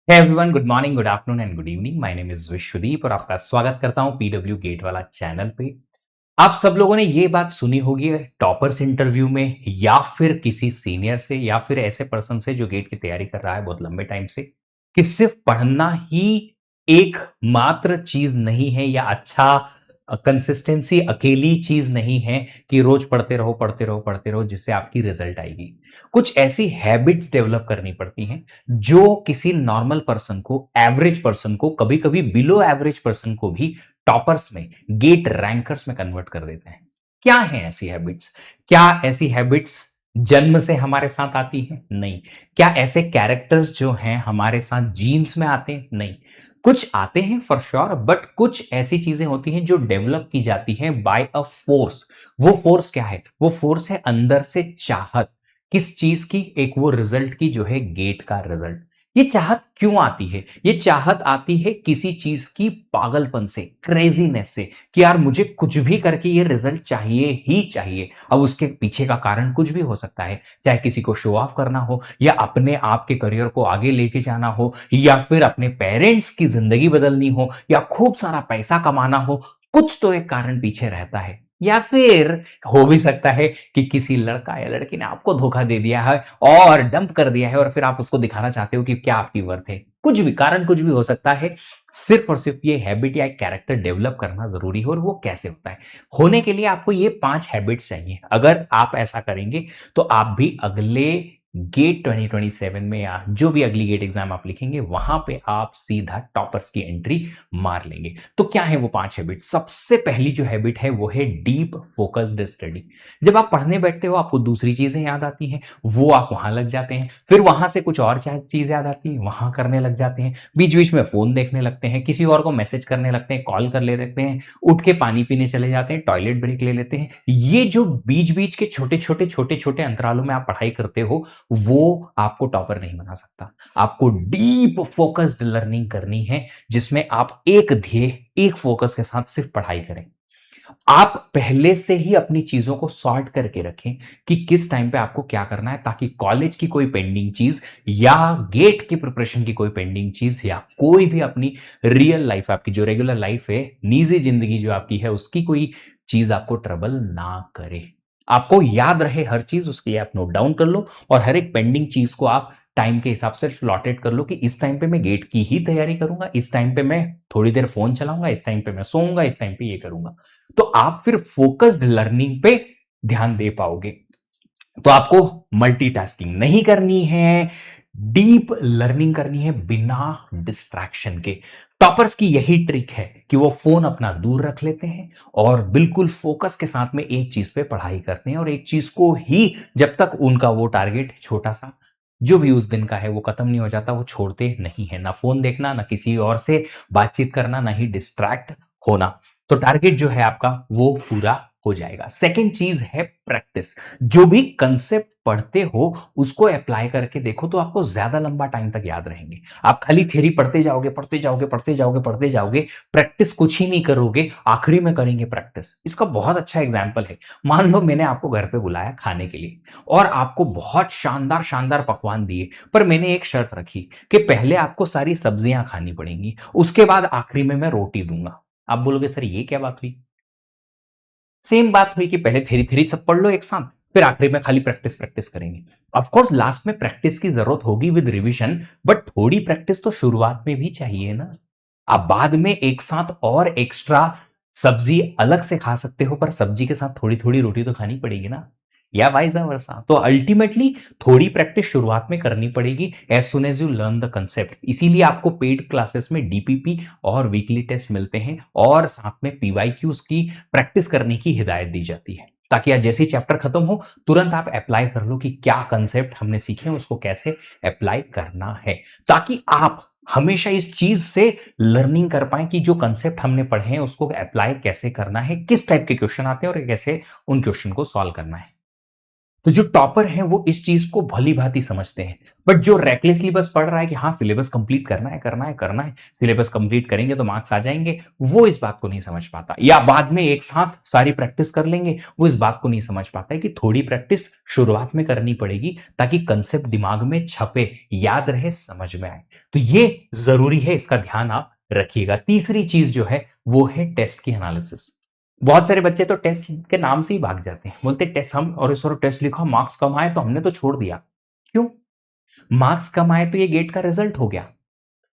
Hey everyone, good morning, good afternoon and good evening. My name is Vishwadeep और आपका स्वागत करता हूं पीडब्ल्यू गेट वाला चैनल पे। आप सब लोगों ने ये बात सुनी होगी टॉपर्स इंटरव्यू में या फिर किसी सीनियर से या फिर ऐसे पर्सन से जो गेट की तैयारी कर रहा है बहुत लंबे टाइम से कि सिर्फ पढ़ना ही एक मात्र चीज नहीं है या अच्छा कंसिस्टेंसी अकेली चीज नहीं है कि रोज पढ़ते रहो पढ़ते रहो पढ़ते रहो जिससे आपकी रिजल्ट आएगी। कुछ ऐसी हैबिट्स डेवलप करनी पड़ती हैं जो किसी नॉर्मल पर्सन को, एवरेज पर्सन को, कभी कभी बिलो एवरेज पर्सन को भी टॉपर्स में, गेट रैंकर्स में कन्वर्ट कर देते हैं। क्या है ऐसी हैबिट्स? क्या ऐसी हैबिट्स जन्म से हमारे साथ आती हैं? नहीं। क्या ऐसे कैरेक्टर्स जो हैं हमारे साथ जीन्स में आते हैं? नहीं। कुछ आते हैं फॉर श्योर, बट कुछ ऐसी चीजें होती हैं जो डेवलप की जाती हैं बाय अ फोर्स। वो फोर्स क्या है? वो फोर्स है अंदर से चाहत। किस चीज की? एक वो रिजल्ट की जो है गेट का रिजल्ट। ये चाहत क्यों आती है? ये चाहत आती है किसी चीज की पागलपन से, क्रेजीनेस से कि यार मुझे कुछ भी करके ये रिजल्ट चाहिए ही चाहिए। अब उसके पीछे का कारण कुछ भी हो सकता है, चाहे किसी को शो ऑफ करना हो या अपने आप के करियर को आगे लेके जाना हो या फिर अपने पेरेंट्स की जिंदगी बदलनी हो या खूब सारा पैसा कमाना हो। कुछ तो एक कारण पीछे रहता है। या फिर हो भी सकता है कि किसी लड़का या लड़की ने आपको धोखा दे दिया है और डंप कर दिया है और फिर आप उसको दिखाना चाहते हो कि क्या आपकी वर्थ है। कुछ भी कारण, कुछ भी हो सकता है। सिर्फ और सिर्फ ये हैबिट या एक कैरेक्टर डेवलप करना जरूरी है। और वो कैसे होता है? होने के लिए आपको ये 5 हैबिट्स चाहिए। अगर आप ऐसा करेंगे तो आप भी अगले गेट 2027 में या जो भी अगली गेट एग्जाम आप लिखेंगे वहां पे आप सीधा टॉपर्स की एंट्री मार लेंगे। तो क्या है वो 5 हैबिट? सबसे पहली जो हैबिट है वो है डीप फोकस्ड स्टडी। जब आप पढ़ने बैठते हो आपको दूसरी चीजें याद आती हैं, वो आप वहां लग जाते हैं। फिर वहां से कुछ और चीज याद आती है, वहां करने लग जाते हैं। बीच बीच में फोन देखने लगते हैं, किसी और को मैसेज करने लगते हैं, कॉल कर ले लेते हैं, उठ के पानी पीने चले जाते हैं, टॉयलेट ब्रेक ले लेते हैं। ये जो बीच बीच के छोटे छोटे छोटे छोटे अंतरालों में आप पढ़ाई करते हो वो आपको टॉपर नहीं बना सकता। आपको डीप फोकस्ड लर्निंग करनी है जिसमें आप एक ध्येय, एक फोकस के साथ सिर्फ पढ़ाई करें। आप पहले से ही अपनी चीजों को सॉर्ट करके रखें कि किस टाइम पे आपको क्या करना है, ताकि कॉलेज की कोई पेंडिंग चीज या गेट की प्रिपरेशन की कोई पेंडिंग चीज या कोई भी अपनी रियल लाइफ, आपकी जो रेगुलर लाइफ है, निजी जिंदगी जो आपकी है, उसकी कोई चीज आपको ट्रबल ना करे। आपको याद रहे हर चीज, उसके लिए आप नोट डाउन कर लो और हर एक पेंडिंग चीज को आप टाइम के हिसाब से स्लॉटेड कर लो कि इस टाइम पे मैं गेट की ही तैयारी करूंगा, इस टाइम पे मैं थोड़ी देर फोन चलाऊंगा, इस टाइम पे मैं सोऊंगा, इस टाइम पे ये करूंगा। तो आप फिर फोकस्ड लर्निंग पे ध्यान दे पाओगे। तो आपको मल्टीटास्किंग नहीं करनी है, डीप लर्निंग करनी है बिना डिस्ट्रैक्शन के। टॉपर्स की यही ट्रिक है कि वो फोन अपना दूर रख लेते हैं और बिल्कुल फोकस के साथ में एक चीज पे पढ़ाई करते हैं और एक चीज को ही, जब तक उनका वो टारगेट छोटा सा जो भी उस दिन का है वो खत्म नहीं हो जाता, वो छोड़ते नहीं है। ना फोन देखना, ना किसी और से बातचीत करना, ना ही डिस्ट्रैक्ट होना। तो टारगेट जो है आपका वो पूरा हो जाएगा। सेकेंड चीज है प्रैक्टिस। जो भी कंसेप्ट पढ़ते हो उसको अप्लाई करके देखो तो आपको ज्यादा लंबा टाइम तक याद रहेंगे। आप खाली थ्योरी पढ़ते जाओगे पढ़ते जाओगे पढ़ते जाओगे पढ़ते जाओगे, प्रैक्टिस कुछ ही नहीं करोगे, आखिरी में करेंगे प्रैक्टिस। इसका बहुत अच्छा एग्जाम्पल है। मान लो मैंने आपको घर पे बुलाया खाने के लिए और आपको बहुत शानदार शानदार पकवान दिए, पर मैंने एक शर्त रखी कि पहले आपको सारी सब्जियां खानी पड़ेंगी, उसके बाद आखिरी में मैं रोटी दूंगा। आप बोलोगे सर ये क्या बात हुई? सेम बात हुई कि पहले थ्योरी थ्योरी सब पढ़ लो एक साथ, फिर आखिरी में खाली प्रैक्टिस प्रैक्टिस करेंगे। ऑफ कोर्स लास्ट में प्रैक्टिस की जरूरत होगी विद रिवीजन, बट थोड़ी प्रैक्टिस तो शुरुआत में भी चाहिए ना। आप बाद में एक साथ और एक्स्ट्रा सब्जी अलग से खा सकते हो, पर सब्जी के साथ थोड़ी थोड़ी रोटी तो खानी पड़ेगी ना, या वाइस वर्सा। तो अल्टीमेटली थोड़ी प्रैक्टिस शुरुआत में करनी पड़ेगी as soon as you learn the concept. इसीलिए आपको पेड क्लासेस में डीपीपी और वीकली टेस्ट मिलते हैं और साथ में पीवाईक्यूज की प्रैक्टिस करने की हिदायत दी जाती है, ताकि आज जैसे ही चैप्टर खत्म हो तुरंत आप अप्लाई कर लो कि क्या कंसेप्ट हमने सीखे हैं उसको कैसे अप्लाई करना है, ताकि आप हमेशा इस चीज से लर्निंग कर पाए कि जो कंसेप्ट हमने पढ़े हैं उसको अप्लाई कैसे करना है, किस टाइप के क्वेश्चन आते हैं और कैसे उन क्वेश्चन को सॉल्व करना है। तो जो टॉपर हैं वो इस चीज को भली भांति समझते हैं, बट जो रेकलेसली बस पढ़ रहा है कि हाँ सिलेबस कंप्लीट करना है करना है करना है, सिलेबस कंप्लीट करेंगे तो मार्क्स आ जाएंगे, वो इस बात को नहीं समझ पाता। या बाद में एक साथ सारी प्रैक्टिस कर लेंगे, वो इस बात को नहीं समझ पाता है कि थोड़ी प्रैक्टिस शुरुआत में करनी पड़ेगी ताकि कंसेप्ट दिमाग में छपे, याद रहे, समझ में आए। तो ये जरूरी है, इसका ध्यान आप रखिएगा। तीसरी चीज जो है वो है टेस्ट की एनालिसिस। बहुत सारे बच्चे तो टेस्ट के नाम से ही भाग जाते हैं, बोलते टेस्ट हम और इस और टेस्ट लिखा मार्क्स कम आए तो हमने तो छोड़ दिया। क्यों? मार्क्स कम आए तो ये गेट का रिजल्ट हो गया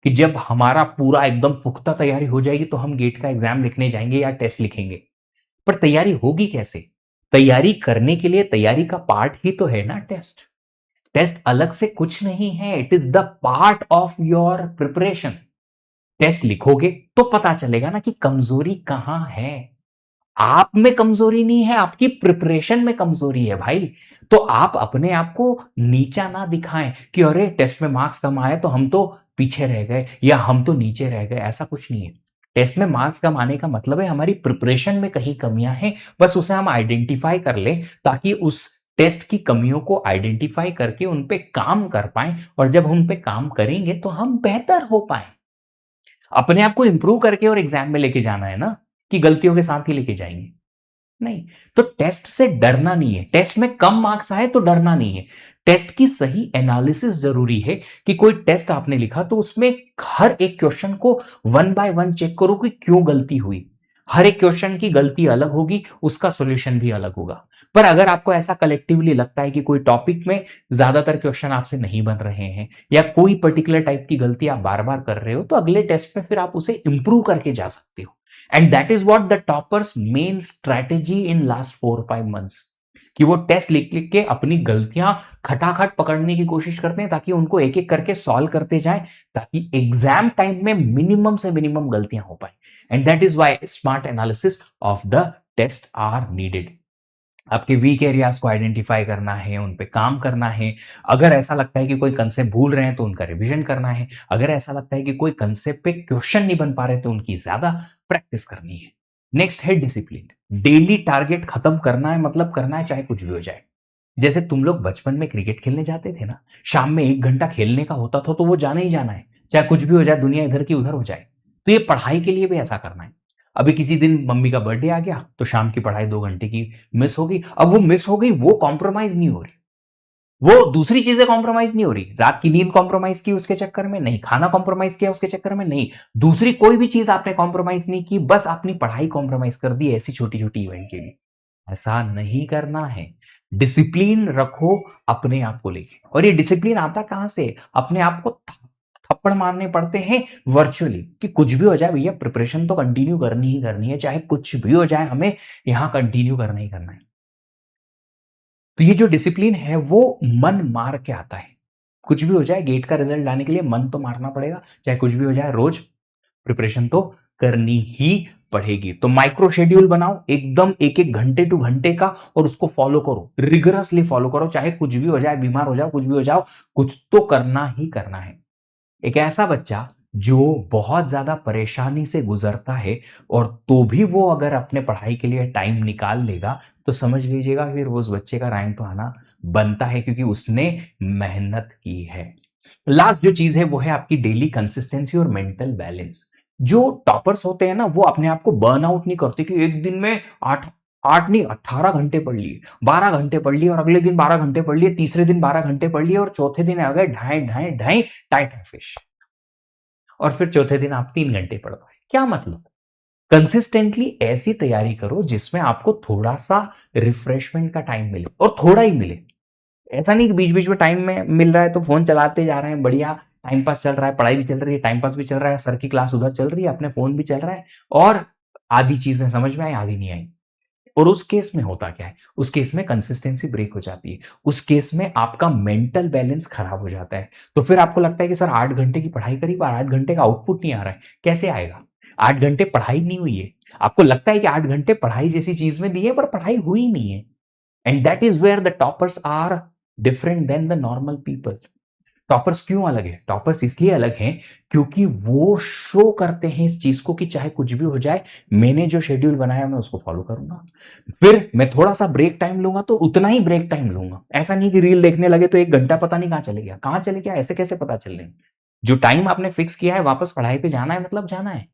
कि जब हमारा पूरा एकदम पुख्ता तैयारी हो जाएगी तो हम गेट का एग्जाम लिखने जाएंगे या टेस्ट लिखेंगे। पर तैयारी होगी कैसे? तैयारी करने के लिए तैयारी का पार्ट ही तो है ना टेस्ट। टेस्ट अलग से कुछ नहीं है, it is the part of your preparation. Test लिखोगे तो पता चलेगा ना कि कमजोरी कहां है। आप में कमजोरी नहीं है, आपकी प्रिपरेशन में कमजोरी है भाई। तो आप अपने आप को नीचा ना दिखाएं कि अरे टेस्ट में मार्क्स कम आए तो हम तो पीछे रह गए या हम तो नीचे रह गए, ऐसा कुछ नहीं है। टेस्ट में मार्क्स कम आने का मतलब है हमारी प्रिपरेशन में कहीं कमियां हैं, बस उसे हम आइडेंटिफाई कर लें ताकि उस टेस्ट की कमियों को आइडेंटिफाई करके उन पे काम कर पाएं, और जब उन पे काम करेंगे तो हम बेहतर हो पाएं। अपने आप को इंप्रूव करके और एग्जाम में लेके जाना है ना, कि गलतियों के साथ ही लेके जाएंगे? नहीं। तो टेस्ट से डरना नहीं है, टेस्ट में कम मार्क्स आए तो डरना नहीं है। टेस्ट की सही एनालिसिस जरूरी है कि कोई टेस्ट आपने लिखा तो उसमें हर एक क्वेश्चन को वन बाय वन चेक करो कि क्यों गलती हुई। हर एक क्वेश्चन की गलती अलग होगी, उसका सॉल्यूशन भी अलग होगा। पर अगर आपको ऐसा कलेक्टिवली लगता है कि कोई टॉपिक में ज्यादातर क्वेश्चन आपसे नहीं बन रहे हैं या कोई पर्टिकुलर टाइप की गलती आप बार बार कर रहे हो, तो अगले टेस्ट में फिर आप उसे इंप्रूव करके जा सकते हो। And that is what the toppers main strategy in last 4 or 5 months, कि वो टेस्ट लिख लिख के अपनी गलतियां खटाखट पकड़ने की कोशिश करते हैं ताकि उनको एक एक करके सॉल्व करते जाएं, ताकि एग्जाम टाइम में मिनिमम से मिनिमम गलतियां हो पाए। And that is why smart analysis of the test are needed. आपके वीक एरियाज को आइडेंटिफाई करना है, उन पे काम करना है। अगर ऐसा लगता है कि कोई कंसेप्ट भूल रहे हैं तो उनका रिवीजन करना है। अगर ऐसा लगता है कि कोई कंसेप्ट पे क्वेश्चन नहीं बन पा रहे तो उनकी ज्यादा प्रैक्टिस करनी है। नेक्स्ट है डिसिप्लिन। डेली टारगेट खत्म करना है, मतलब करना है चाहे कुछ भी हो जाए। जैसे तुम लोग बचपन में क्रिकेट खेलने जाते थे ना, शाम में 1 घंटा खेलने का होता था तो वो जाना ही जाना है, चाहे कुछ भी हो जाए, दुनिया इधर की उधर हो जाए। तो ये पढ़ाई के लिए भी ऐसा करना है। अभी किसी दिन मम्मी का बर्थडे आ गया तो शाम की पढ़ाई 2 घंटे की मिस हो गई। अब वो मिस हो गई, वो कॉम्प्रोमाइज नहीं हो रही, वो दूसरी चीजें कॉम्प्रोमाइज नहीं हो रही। रात की नींद कॉम्प्रोमाइज की उसके चक्कर में नहीं, खाना कॉम्प्रोमाइज किया उसके चक्कर में नहीं, दूसरी कोई भी चीज आपने कॉम्प्रोमाइज नहीं की, बस अपनी पढ़ाई कॉम्प्रोमाइज कर दी ऐसी छोटी छोटी इवेंट के लिए। ऐसा नहीं करना है। डिसिप्लिन रखो अपने आप को लेके। और ये डिसिप्लिन आता कहां से? अपने आप को थप्पड़ मारने पड़ते हैं वर्चुअली, कि कुछ भी हो जाए भैया प्रिपरेशन तो कंटिन्यू करनी ही करनी है, चाहे कुछ भी हो जाए हमें यहां कंटिन्यू करना ही करना है। तो ये जो डिसिप्लिन है वो मन मार के आता है। कुछ भी हो जाए गेट का रिजल्ट लाने के लिए मन तो मारना पड़ेगा, चाहे कुछ भी हो जाए रोज प्रिपरेशन तो करनी ही पड़ेगी। तो माइक्रो शेड्यूल बनाओ एकदम, एक एक घंटे टू घंटे का, और उसको फॉलो करो, रिगरसली फॉलो करो, चाहे कुछ भी हो जाए, बीमार हो जाओ, कुछ भी हो जाओ, कुछ तो करना ही करना है। एक ऐसा बच्चा जो बहुत ज्यादा परेशानी से गुजरता है और तो भी वो अगर अपने पढ़ाई के लिए टाइम निकाल लेगा, तो समझ लीजिएगा फिर उस बच्चे का रैंक तो आना बनता है, क्योंकि उसने मेहनत की है। लास्ट जो चीज है वो है आपकी डेली कंसिस्टेंसी और मेंटल बैलेंस। जो टॉपर्स होते हैं ना, वो अपने आप को बर्न आउट नहीं करते कि एक दिन में आठ आठ नहीं 18 घंटे पढ़ लिए, 12 घंटे पढ़ लिए, और अगले दिन 12 घंटे पढ़ लिए, तीसरे दिन 12 घंटे पढ़ लिए, और चौथे दिन आ गए ढाई ढाई ढाई टाइट फिश, और फिर चौथे दिन आप 3 घंटे पढ़ पाए। क्या मतलब? कंसिस्टेंटली ऐसी तैयारी करो जिसमें आपको थोड़ा सा रिफ्रेशमेंट का टाइम मिले, और थोड़ा ही मिले। ऐसा नहीं कि बीच बीच में टाइम में मिल रहा है तो फोन चलाते जा रहे हैं, बढ़िया टाइम पास चल रहा है, पढ़ाई भी चल रही है, टाइम पास भी चल रहा है, सर की क्लास उधर चल रही है, अपने फोन भी चल रहा है, और आधी चीजें समझ में आई आधी नहीं आई। और उस केस में होता क्या है? उस केस में कंसिस्टेंसी ब्रेक हो जाती है, उस केस में आपका मेंटल बैलेंस खराब हो जाता है। तो फिर आपको लगता है कि सर 8 घंटे की पढ़ाई करी पर 8 घंटे का आउटपुट नहीं आ रहा है, कैसे आएगा? 8 घंटे पढ़ाई नहीं हुई है। आपको लगता है कि 8 घंटे पढ़ाई जैसी चीज में दिए, पर पढ़ाई हुई नहीं है। And that is where the toppers are different than the normal people. Toppers क्यों अलग है? टॉपर्स इसलिए अलग हैं क्योंकि वो शो करते हैं इस चीज को कि चाहे कुछ भी हो जाए, मैंने जो शेड्यूल बनाया मैं उसको फॉलो करूंगा। फिर मैं थोड़ा-सा ब्रेक टाइम लूँगा तो उतना ही ब्रेक टाइम लूँगा। ऐसा नहीं कि रील देखने लगे तो 1 घंटा पता नहीं कहाँ चले गया। कहाँ चले गया ऐसे कैसे पता चलेगा? जो टाइम आपने फिक्स किया है वापस पढ़ाई पे जाना है मतलब जाना है।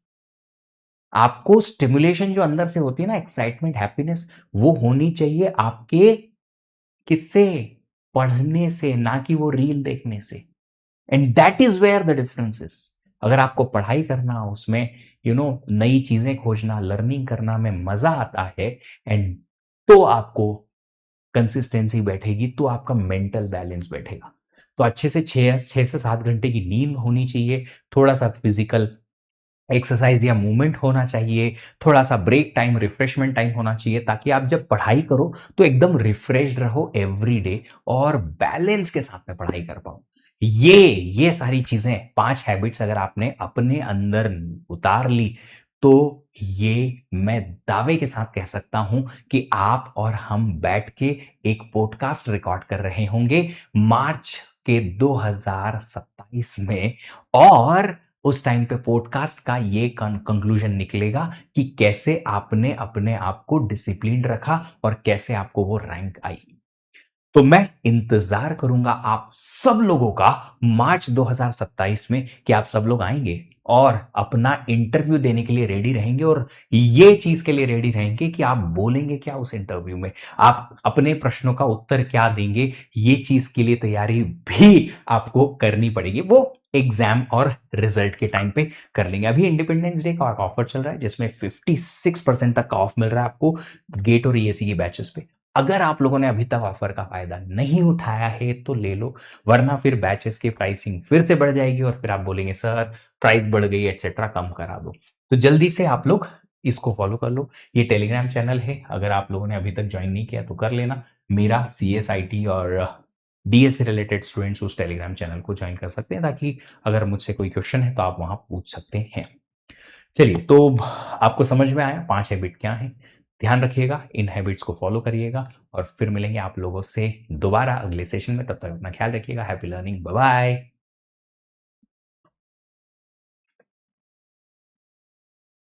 आपको स्टिम्युलेशन जो अंदर से होती है ना एक्साइटमेंट, हैप्पीनेस वो होनी चाहिए आपके किससे? पढ़ने से, ना कि वो रील देखने से। And that is where the difference is. अगर आपको पढ़ाई करना, उसमें नई चीज़ें खोजना, लर्निंग करना में मज़ा आता है एंड तो आपको कंसिस्टेंसी बैठेगी, तो आपका मेंटल बैलेंस बैठेगा। तो अच्छे से 6 से 7 घंटे की नींद होनी चाहिए, थोड़ा-सा फिज़िकल एक्सरसाइज़ या मूवमेंट होना चाहिए, थोड़ा-सा ब्रेक टाइम, रिफ्रेशमेंट टाइम होना चाहिए ताकि आप जब पढ़ाई करो, तो एकदम रिफ्रेश्ड रहो एवरीडे और बैलेंस के साथ में पढ़ाई कर पाओ। ये सारी चीज़ें 5 हैबिट्स अगर आपने अपने अंदर उतार ली, तो ये मैं दावे के साथ कह सकता हूँ कि आप और हम बैठ के एक पॉडकास्ट रिकॉर्ड कर रहे होंगे मार्च के 2027 में और उस टाइम पे पॉडकास्ट का ये कंक्लूजन निकलेगा कि कैसे आपने अपने आप को डिसिप्लिन्ड रखा और कैसे आपको वो रैंक आई। तो मैं इंतजार करूंगा आप सब लोगों का मार्च 2027 में कि आप सब लोग आएंगे और अपना इंटरव्यू देने के लिए रेडी रहेंगे और ये चीज के लिए रेडी रहेंगे कि आप बोलेंगे क्या उस इंटरव्यू में, आप अपने प्रश्नों का उत्तर क्या देंगे, ये चीज के लिए तैयारी भी आपको करनी पड़ेगी। वो एग्जाम और रिजल्ट के टाइम पे कर लेंगे। अभी इंडिपेंडेंस डे का ऑफर चल रहा है जिसमें 56% तक का ऑफ मिल रहा है आपको गेट और ईएसी की बैचेस पे। अगर आप लोगों ने अभी तक ऑफर का फायदा नहीं उठाया है तो ले लो, वरना फिर बैचेस की प्राइसिंग फिर से बढ़ जाएगी और फिर आप बोलेंगे सर प्राइस बढ़ गई एक्सेट्रा, कम करा दो। तो जल्दी से आप लोग इसको फॉलो कर लो। ये टेलीग्राम चैनल है, अगर आप लोगों ने अभी तक ज्वाइन नहीं किया तो कर लेना। मेरा सीएसआईटी और डीएस से रिलेटेड स्टूडेंट्स उस टेलीग्राम चैनल को ज्वाइन कर सकते हैं ताकि अगर मुझसे कोई क्वेश्चन है तो आप वहां पूछ सकते हैं। चलिए, तो आपको समझ में आया 5 हैबिट क्या हैं? ध्यान रखिएगा, इन हैबिट्स को फॉलो करिएगा और फिर मिलेंगे आप लोगों से दोबारा अगले सेशन में। तब तक अपना ख्याल रखिएगा। Happy learning, bye bye.